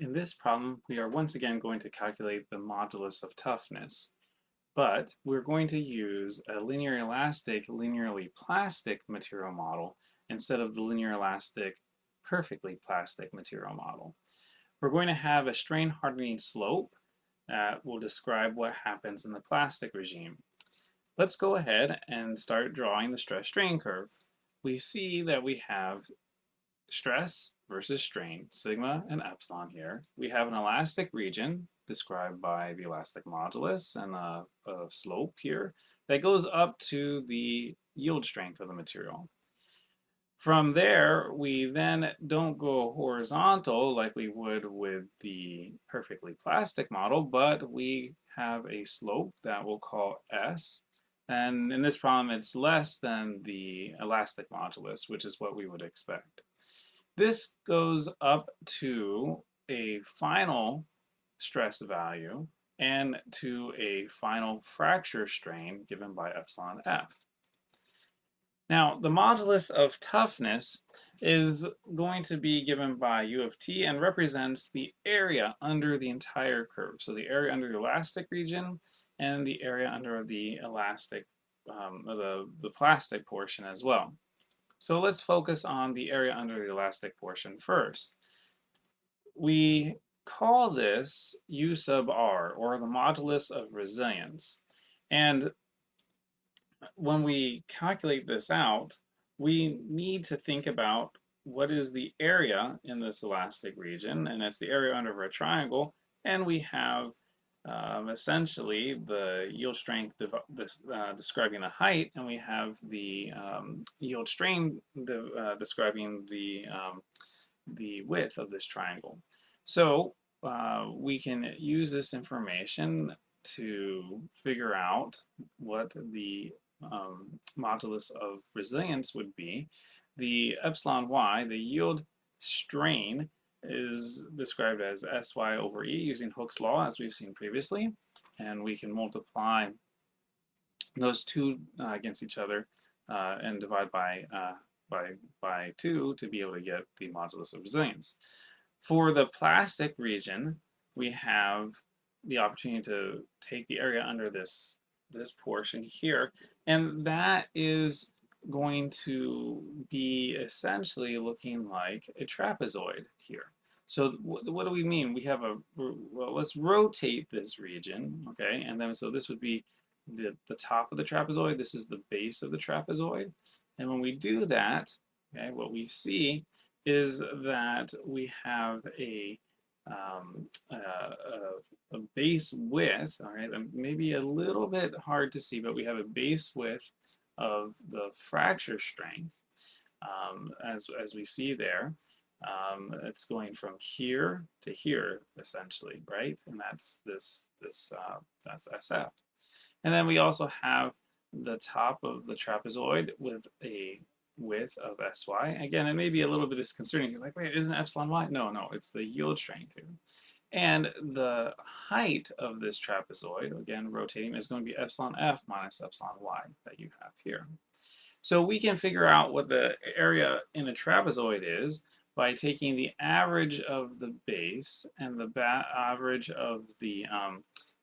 In this problem, we are once again going to calculate the modulus of toughness, but we're going to use a linear elastic, linearly plastic material model instead of the linear elastic, perfectly plastic material model. We're going to have a strain hardening slope that will describe what happens in the plastic regime. Let's go ahead and start drawing the stress strain curve. We see that we have stress versus strain, sigma and epsilon here. We have an elastic region described by the elastic modulus and a slope here that goes up to the yield strength of the material. From there, we then don't go horizontal like we would with the perfectly plastic model, but we have a slope that we'll call S. And in this problem, it's less than the elastic modulus, which is what we would expect. This goes up to a final stress value and to a final fracture strain given by epsilon f. Now, the modulus of toughness is going to be given by U of t and represents the area under the entire curve. So the area under the elastic region and the area under the elastic, the plastic portion as well. So let's focus on the area under the elastic portion first. We call this U sub r, or the modulus of resilience. And when we calculate this out, we need to think about what is the area in this elastic region, and it's the area under a triangle, and we have essentially the yield strength describing the height, and we have the yield strain describing the width of this triangle. So we can use this information to figure out what the modulus of resilience would be. The epsilon y, the yield strain, is described as Sy over E using Hooke's law, as we've seen previously. And we can multiply those two against each other and divide by 2 to be able to get the modulus of resilience. For the plastic region, we have the opportunity to take the area under this portion here, and that is going to be essentially looking like a trapezoid here. So what do we mean? We have well, let's rotate this region, okay? And then so this would be the top of the trapezoid. This is the base of the trapezoid. And when we do that, okay, what we see is that we have a base width, all right, maybe a little bit hard to see, but we have a base width of the fracture strength, as we see there. It's going from here to here, essentially, right? And that's that's SF. And then we also have the top of the trapezoid with a width of Sy. Again, it may be a little bit disconcerting. You're like, wait, isn't epsilon y? No, it's the yield strength here. And the height of this trapezoid, again, rotating, is going to be epsilon f minus epsilon y that you have here. So we can figure out what the area in a trapezoid is by taking the average of the base and the average of the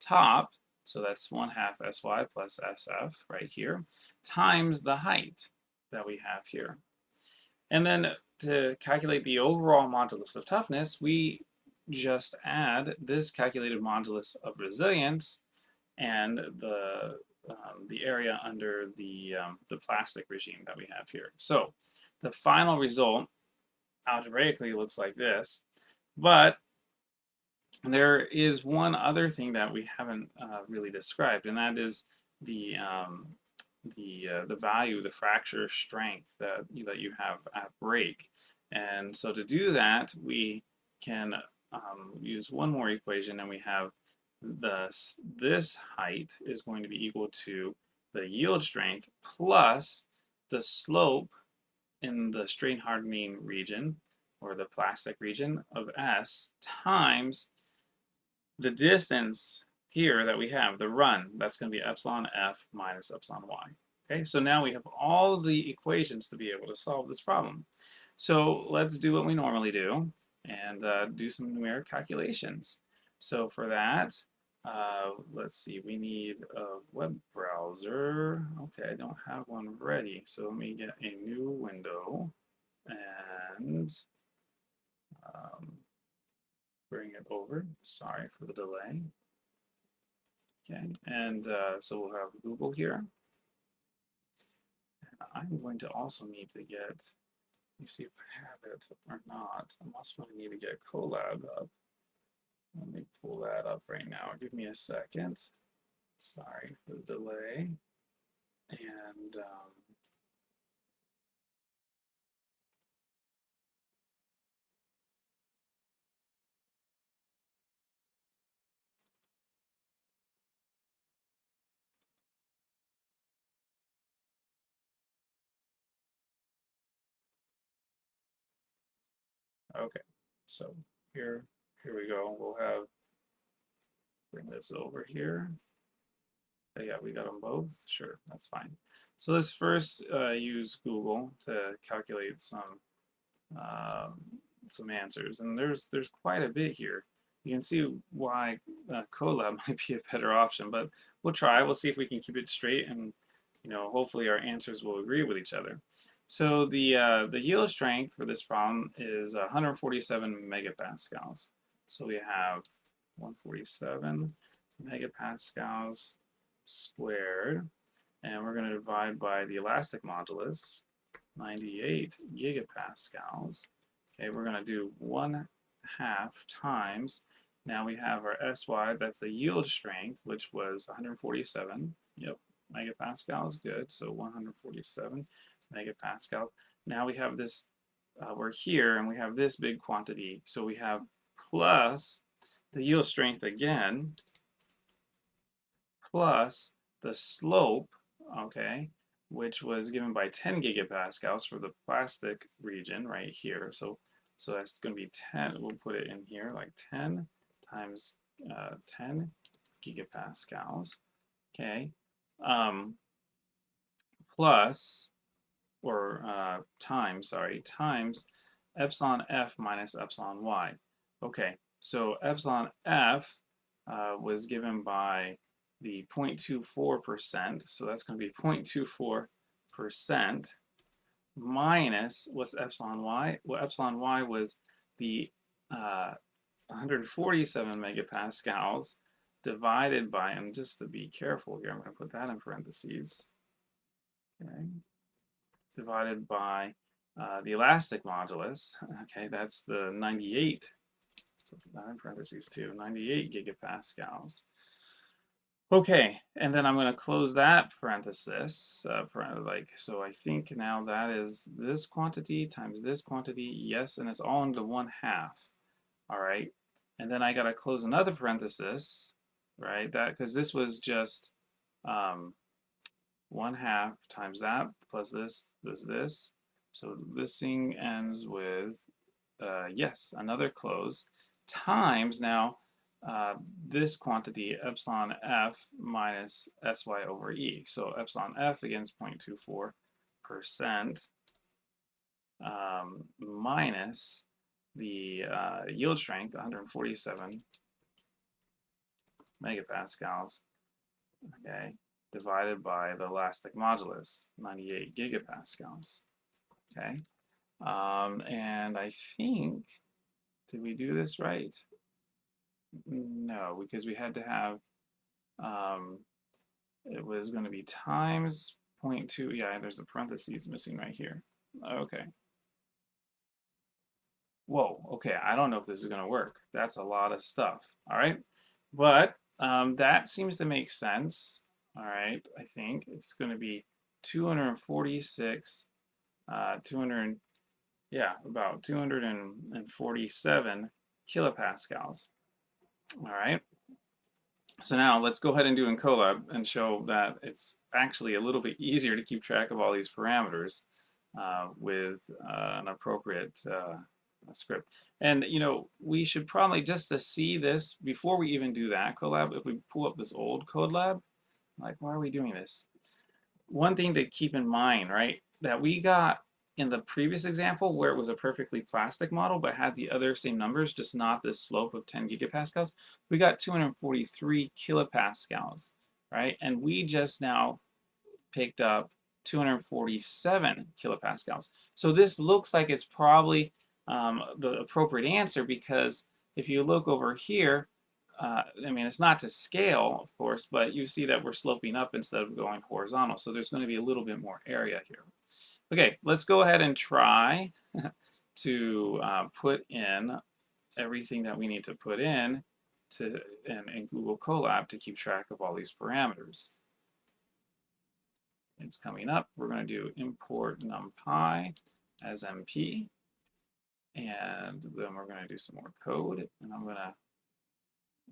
top, so that's 1/2 Sy plus SF right here, times the height that we have here. And then to calculate the overall modulus of toughness, we just add this calculated modulus of resilience and the area under the plastic regime that we have here. So the final result algebraically looks like this, but there is one other thing that we haven't really described, and that is the value, the fracture strength that you have at break. And so to do that, we can use one more equation, and we have this height is going to be equal to the yield strength plus the slope in the strain hardening region, or the plastic region, of S times the distance here that we have, the run. That's going to be epsilon f minus epsilon y. Okay, so now we have all the equations to be able to solve this problem. So let's do what we normally do. and do some numeric calculations. So for that, let's see, we need a web browser. Okay, I don't have one ready, so let me get a new window and um, bring it over. Sorry for the delay. Okay, and so we'll have Google here. I'm going to also need to get, let me see if I have it or not. I'm also going to need to get Colab up. Let me pull that up right now. Give me a second. Sorry for the delay. And okay, so here we go. We'll have, bring this over here. Yeah, we got them both. Sure, that's fine. So let's first use Google to calculate um, some answers, and there's quite a bit here. You can see why Colab might be a better option, but we'll try. We'll see if we can keep it straight, and hopefully our answers will agree with each other. So the yield strength for this problem is 147 megapascals. So we have 147 megapascals squared, and we're going to divide by the elastic modulus, 98 gigapascals. Okay, we're going to do 1/2 times. Now we have our SY, that's the yield strength, which was 147. Yep, megapascals, good. So 147 megapascals. Now we have this, we're here, and we have this big quantity. So we have plus the yield strength again, plus the slope, okay, which was given by 10 gigapascals for the plastic region right here. So that's going to be 10. We'll put it in here like 10 times 10 gigapascals. Okay, plus or times, sorry, times epsilon f minus epsilon y. Okay, so epsilon f was given by the 0.24%, so that's going to be 0.24% minus what's epsilon y? Well, epsilon y was the 147 megapascals divided by, and just to be careful here, I'm going to put that in parentheses, okay, divided by the elastic modulus, okay, that's the 98, so put that in parentheses too, 98 gigapascals. Okay, and then I'm going to close that parenthesis, so I think now that is this quantity times this quantity, yes, and it's all into 1/2, all right? And then I got to close another parenthesis, right? That, because this was just 1/2 times that plus this. So this thing ends with, yes, another close, times now this quantity, epsilon f minus sy over e. So epsilon f, again, is 0.24% minus the yield strength, 147 megapascals, okay, divided by the elastic modulus, 98 gigapascals, okay. And I think, did we do this right? No, because we had to have, it was going to be times 0.2, yeah, there's a parentheses missing right here. Okay. Whoa, okay, I don't know if this is going to work. That's a lot of stuff, all right? But that seems to make sense, all right? I think it's going to be 246, 200, yeah, about 247 kilopascals, all right? So now let's go ahead and do in Colab and show that it's actually a little bit easier to keep track of all these parameters with an appropriate script. And we should probably, just to see this, before we even do that Colab, if we pull up this old CodeLab, like, why are we doing this? One thing to keep in mind, right, that we got in the previous example where it was a perfectly plastic model but had the other same numbers, just not this slope of 10 gigapascals, we got 243 kilopascals, right? And we just now picked up 247 kilopascals. So this looks like it's probably the appropriate answer, because if you look over here, I mean, it's not to scale, of course, but you see that we're sloping up instead of going horizontal. So there's going to be a little bit more area here. Okay, let's go ahead and try to put in everything that we need to put in Google Colab to keep track of all these parameters. It's coming up. We're going to do import numpy as MP, and then we're going to do some more code, and I'm going to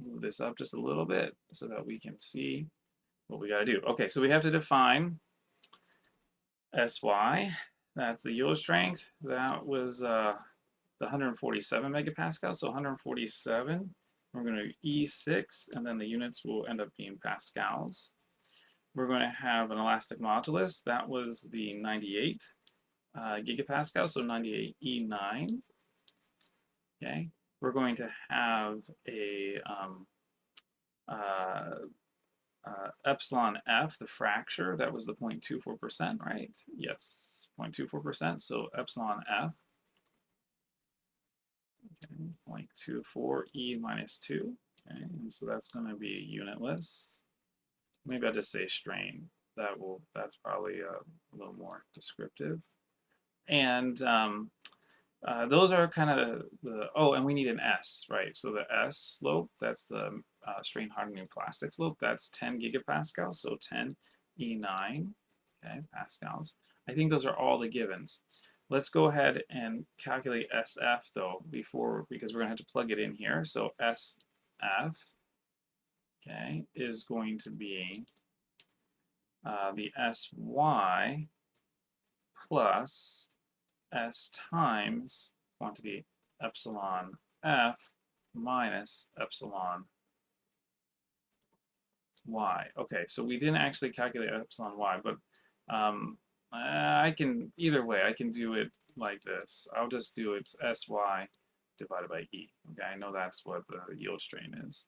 move this up just a little bit so that we can see what we got to do. Okay, so we have to define SY. That's the yield strength. That was the 147 megapascals. So 147, we're going to do E6, and then the units will end up being pascals. We're going to have an elastic modulus. That was the 98 gigapascals, so 98 E9. Okay. We're going to have a epsilon F, the fracture. That was the 0.24%, right? Yes, 0.24%. So epsilon F. Okay, 0.24 E minus 2. Okay, and so that's going to be unitless. Maybe I'll just say strain. That's probably a little more descriptive. And those are kind of oh, and we need an S, right? So the S slope, that's the strain hardening plastic slope. That's 10 gigapascals, so 10 E9, okay, pascals. I think those are all the givens. Let's go ahead and calculate SF though because we're gonna have to plug it in here. So SF, okay, is going to be the SY plus S times quantity epsilon F minus epsilon Y. Okay, so we didn't actually calculate epsilon Y, but I can, either way, I can do it like this. I'll just do it's SY divided by E. Okay, I know that's what the yield strain is.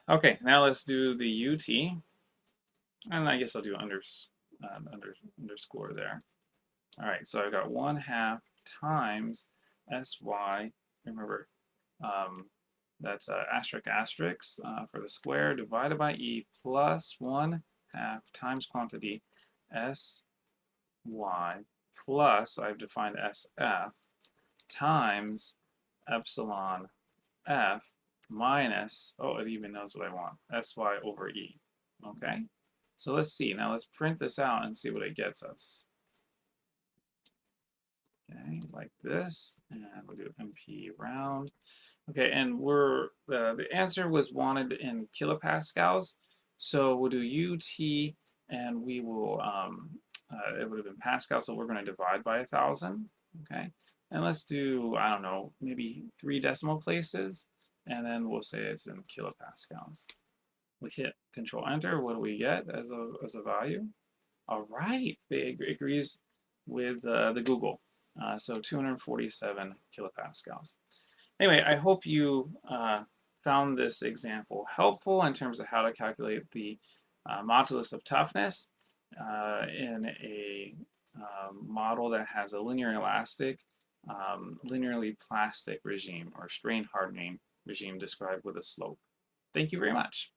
Okay, now let's do the UT. And I guess I'll do underscore there. All right, so I've got 1/2 times SY. Remember, that's asterisk asterisk for the square divided by E plus 1/2 times quantity SY plus, I've defined SF, times epsilon F minus, oh, it even knows what I want, SY over E. Okay, so let's see. Now let's print this out and see what it gets us. Okay, like this, and we'll do MP round. Okay, and the answer was wanted in kilopascals, so we'll do UT, and we will it would have been pascal, so we're going to divide by 1,000. Okay, and let's do, I don't know, maybe 3 decimal places, and then we'll say it's in kilopascals. We hit Control Enter. What do we get as a value? All right, it agrees with the Google. So 247 kilopascals. Anyway, I hope you found this example helpful in terms of how to calculate the modulus of toughness in a model that has a linear elastic, linearly plastic regime, or strain hardening regime described with a slope. Thank you very much.